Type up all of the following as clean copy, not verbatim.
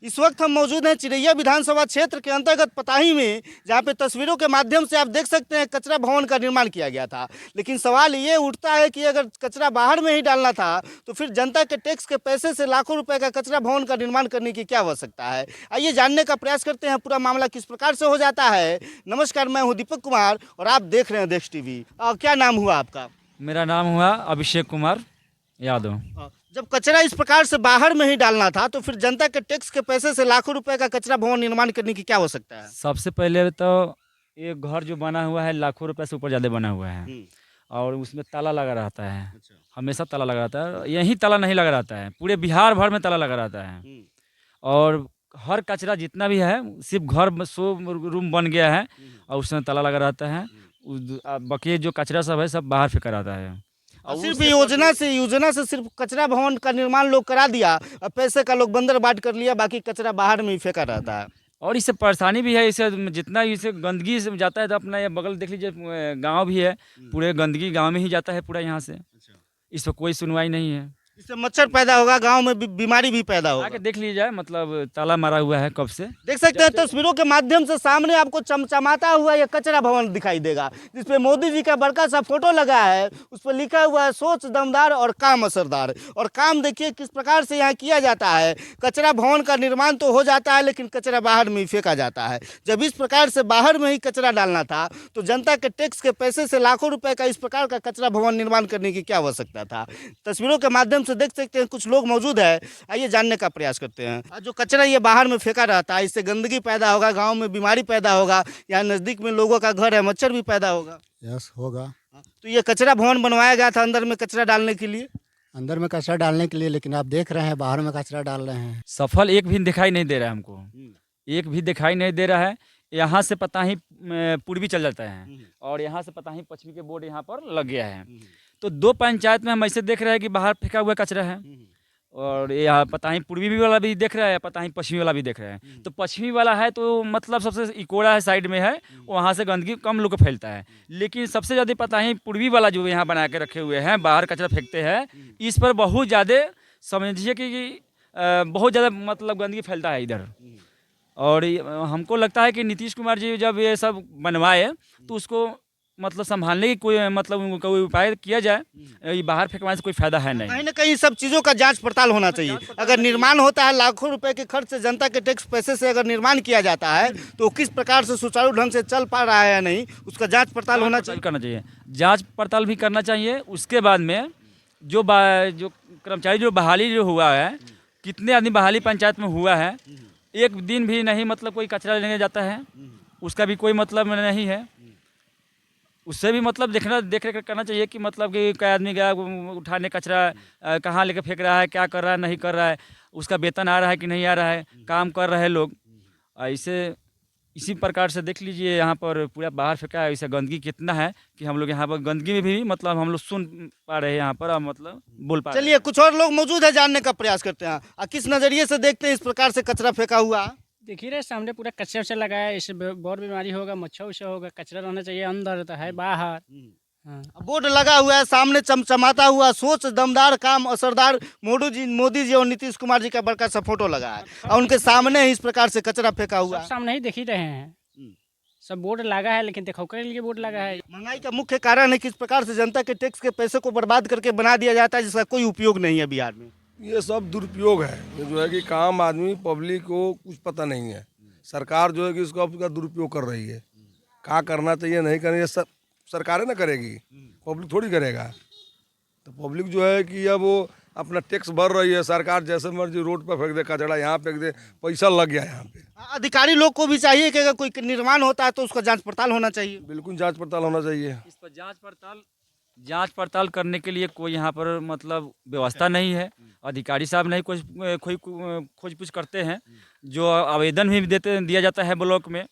इस वक्त हम मौजूद हैं चिरैया विधानसभा क्षेत्र के अंतर्गत पताही में, जहां पे तस्वीरों के माध्यम से आप देख सकते हैं कचरा भवन का निर्माण किया गया था। लेकिन सवाल ये उठता है कि अगर कचरा बाहर में ही डालना था तो फिर जनता के टैक्स के पैसे से लाखों रुपए का कचरा भवन का निर्माण करने की क्या आवश्यकता है। आइए जानने का प्रयास करते हैं पूरा मामला किस प्रकार से हो जाता है। नमस्कार, मैं हूँ दीपक कुमार और आप देख रहे हैं देश टीवी। क्या नाम हुआ आपका? मेरा नाम हुआ अभिषेक कुमार यादव। जब कचरा इस प्रकार से बाहर में ही डालना था तो फिर जनता के टैक्स के पैसे से लाखों रुपए का कचरा भवन निर्माण करने की क्या आवश्यकता है? सबसे पहले तो ये घर जो बना हुआ है लाखों रुपए से ऊपर ज़्यादा बना हुआ है और उसमें ताला लगा रहता है। अच्छा। हमेशा ताला लगा रहता है, यहीं ताला नहीं लगा रहता है, पूरे बिहार भर में ताला लगा रहता है। और हर कचरा जितना भी है सिर्फ घर में 100 रूम बन गया है और उसमें ताला लगा रहता है। बाकी जो कचरा सब है सब बाहर फेंका रहता है। और सिर्फ उससे योजना से सिर्फ कचरा भवन का निर्माण लोग करा दिया और पैसे का लोग बंदर बाट कर लिया, बाकी कचरा बाहर में ही फेंका रहता है। और इससे परेशानी भी है, इससे जितना इसे गंदगी से जाता है तो अपना ये बगल देख लीजिए, गांव भी है, पूरे गंदगी गांव में ही जाता है पूरा यहाँ से। इस पर कोई सुनवाई नहीं है। इससे मच्छर पैदा होगा, गांव में बीमारी भी पैदा होगा। आके देख लीजिए, मतलब ताला मारा हुआ है कब से। देख सकते हैं तस्वीरों के माध्यम से सामने आपको चमचमाता हुआ यह कचरा भवन दिखाई देगा, जिसपे मोदी जी का बड़का सा फोटो लगा है। उस पर लिखा हुआ है सोच दमदार और काम असरदार। और काम देखिए किस प्रकार से यहाँ किया जाता है। कचरा भवन का निर्माण तो हो जाता है लेकिन कचरा बाहर में ही फेंका जाता है। जब इस प्रकार से बाहर में ही कचरा डालना था तो जनता के टैक्स के पैसे से लाखों रुपए का इस प्रकार का कचरा भवन निर्माण करने की क्या आवश्यकता था। तस्वीरों के माध्यम से देख सकते हैं कुछ लोग मौजूद है। आइए जानने का प्रयास करते हैं। जो कचरा ये बाहर में फेंका रहता है इससे गंदगी पैदा होगा, गांव में बीमारी पैदा होगा, यहाँ नजदीक में लोगों का घर है, मच्छर भी पैदा होगा। यस होगा। तो ये कचरा भवन बनवाया गया था अंदर में कचरा डालने के लिए। अंदर में कचरा डालने के लिए, लेकिन आप देख रहे हैं बाहर में कचरा डाल रहे हैं। सफल एक भी दिखाई नहीं दे रहा है हमको, एक भी दिखाई नहीं दे रहा है। यहाँ से पता ही पूर्वी चल जाता है और यहाँ से पता ही पश्चिमी के बोर्ड यहाँ पर लग गया है। तो 2 पंचायत में हम ऐसे देख रहे हैं कि बाहर फेंका हुआ कचरा है और यहाँ पता ही पूर्वी भी वाला भी देख रहा है, पता ही पश्चिमी वाला भी देख रहा है। तो पश्चिमी वाला है तो मतलब सबसे इकोड़ा है, साइड में है, वहाँ से गंदगी कम लोग को फैलता है। लेकिन सबसे ज़्यादा पता ही पूर्वी वाला जो यहाँ बना के रखे हुए हैं, बाहर कचरा फेंकते हैं, इस पर बहुत ज़्यादा समझिए कि बहुत ज़्यादा मतलब गंदगी फैलता है इधर। और हमको लगता है कि नीतीश कुमार जी जब ये सब बनवाए तो उसको मतलब संभालने की कोई उपाय किया जाए। ये बाहर फेंकवाने से कोई फायदा है नहीं। कहीं ना कहीं सब चीज़ों का जांच पड़ताल होना चाहिए। अगर निर्माण होता है लाखों रुपए के खर्च से, जनता के टैक्स पैसे से अगर निर्माण किया जाता है तो किस प्रकार से सुचारू ढंग से चल पा रहा है या नहीं, उसका जांच पड़ताल होना चाहिए। करना चाहिए, जांच पड़ताल भी करना चाहिए। उसके बाद में जो कर्मचारी जो बहाली जो हुआ है, कितने आदमी बहाली पंचायत में हुआ है, एक दिन भी नहीं मतलब कोई कचरा लेने जाता है, उसका भी कोई मतलब नहीं है। उससे भी मतलब देख रेख करना चाहिए कि मतलब कि क्या आदमी गया उठाने कचरा, कहाँ लेके फेंक रहा है, क्या कर रहा है, नहीं कर रहा है, उसका वेतन आ रहा है कि नहीं आ रहा है, काम कर रहे हैं लोग। ऐसे इसी प्रकार से देख लीजिए यहाँ पर पूरा बाहर फेंका है। ऐसा गंदगी कितना है कि हम लोग यहाँ पर गंदगी में भी मतलब हम लोग सुन पा रहे हैं यहाँ पर, मतलब बोल पा रहे हैं। चलिए कुछ और लोग मौजूद है, जानने का प्रयास करते हैं। किस नज़रिए से देखते हैं इस प्रकार से कचरा फेंका हुआ? देखिए रहे सामने पूरा कचरा वचरा लगा है, इससे बहुत बीमारी होगा, मच्छर उच्छर होगा। कचरा रहना चाहिए अंदर, तो है बाहर। हाँ। बोर्ड लगा हुआ है सामने चमचमाता हुआ सोच दमदार काम असरदार। मोदी जी और नीतीश कुमार जी का बड़का सा फोटो लगा है और उनके सामने ही इस प्रकार से कचरा फेंका हुआ है। सामने ही देख ही रहे हैं, सब बोर्ड लगा है, लेकिन देखो के लिए बोर्ड लगा है। महंगाई का मुख्य कारण है कि इस प्रकार से जनता के टैक्स के पैसे को बर्बाद करके बना दिया जाता है, जिसका कोई उपयोग नहीं है बिहार में। ये सब दुरुपयोग है। ये जो है कि काम आदमी पब्लिक को कुछ पता नहीं है। सरकार जो है कि इसको उसका दुरुपयोग कर रही है। क्या करना चाहिए नहीं करना चाहिए सब सरकारें ना करेगी, पब्लिक थोड़ी करेगा। तो पब्लिक जो है कि अब वो अपना टैक्स भर रही है, सरकार जैसे मर्जी रोड पर फेंक दे कचरा, यहाँ फेंक दे, पैसा लग गया यहाँ पे। अधिकारी लोग को भी चाहिए कि अगर कोई निर्माण होता है तो उसका जांच पड़ताल होना चाहिए। बिल्कुल जांच पड़ताल होना चाहिए। इस पर जांच पड़ताल करने के लिए कोई यहाँ पर मतलब व्यवस्था नहीं है। अधिकारी साहब नहीं कोई खोज पूछ करते हैं। जो आवेदन भी दिया जाता है ब्लॉक में,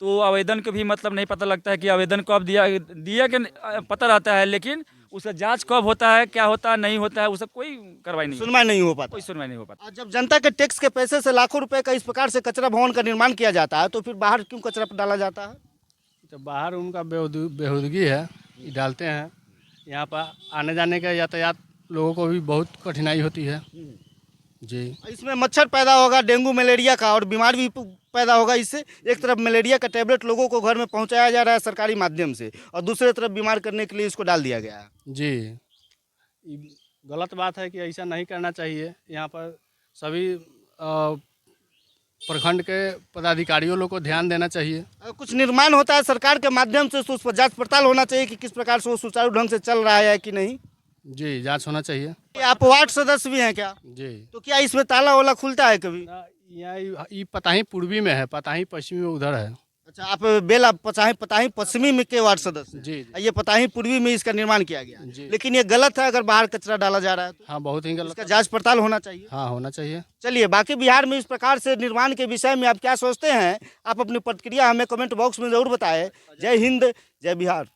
तो आवेदन के भी मतलब नहीं पता लगता है कि आवेदन कब दिया कि पता रहता है, लेकिन उसका जांच कब होता है, क्या होता है, नहीं होता है, उसका कोई कार्रवाई नहीं, सुनवाई नहीं हो पाता। कोई सुनवाई नहीं हो पाता। जब जनता के टैक्स के पैसे से लाखों रुपए का इस प्रकार से कचरा भवन का निर्माण किया जाता है तो फिर बाहर क्यों कचरा डाला जाता है? तो बाहर उनका बेहूदगी है, ये डालते हैं। यहाँ पर आने जाने का यातायात लोगों को भी बहुत कठिनाई होती है। जी। इसमें मच्छर पैदा होगा डेंगू मलेरिया का, और बीमार भी पैदा होगा इससे। एक तरफ मलेरिया का टैबलेट लोगों को घर में पहुंचाया जा रहा है सरकारी माध्यम से, और दूसरे तरफ बीमार करने के लिए इसको डाल दिया गया है। जी, गलत बात है कि ऐसा नहीं करना चाहिए। यहाँ पर सभी प्रखंड के पदाधिकारियों लोग को ध्यान देना चाहिए। अगर कुछ निर्माण होता है सरकार के माध्यम से तो उस पर जांच पड़ताल होना चाहिए कि किस प्रकार से वो सुचारू ढंग से चल रहा है कि नहीं। जी, जांच होना चाहिए। आप वार्ड सदस्य भी हैं क्या? जी। तो क्या इसमें ताला वाला खुलता है कभी? यहाँ ये पताही पूर्वी में है, पताही पश्चिमी में उधर है। अच्छा, आप बेला पताही पश्चिमी में के वार्ड सदस्य हैं। जी। ये पताही पूर्वी में इसका निर्माण किया गया, जी। लेकिन ये गलत है अगर बाहर कचरा डाला जा रहा है तो हाँ, बहुत ही इसका गलत। जांच पड़ताल होना चाहिए। हाँ, होना चाहिए। चलिए, बाकी बिहार में इस प्रकार से निर्माण के विषय में आप क्या सोचते हैं? आप अपनी प्रतिक्रिया हमें कमेंट बॉक्स में जरूर बताएं। जय हिंद, जय बिहार।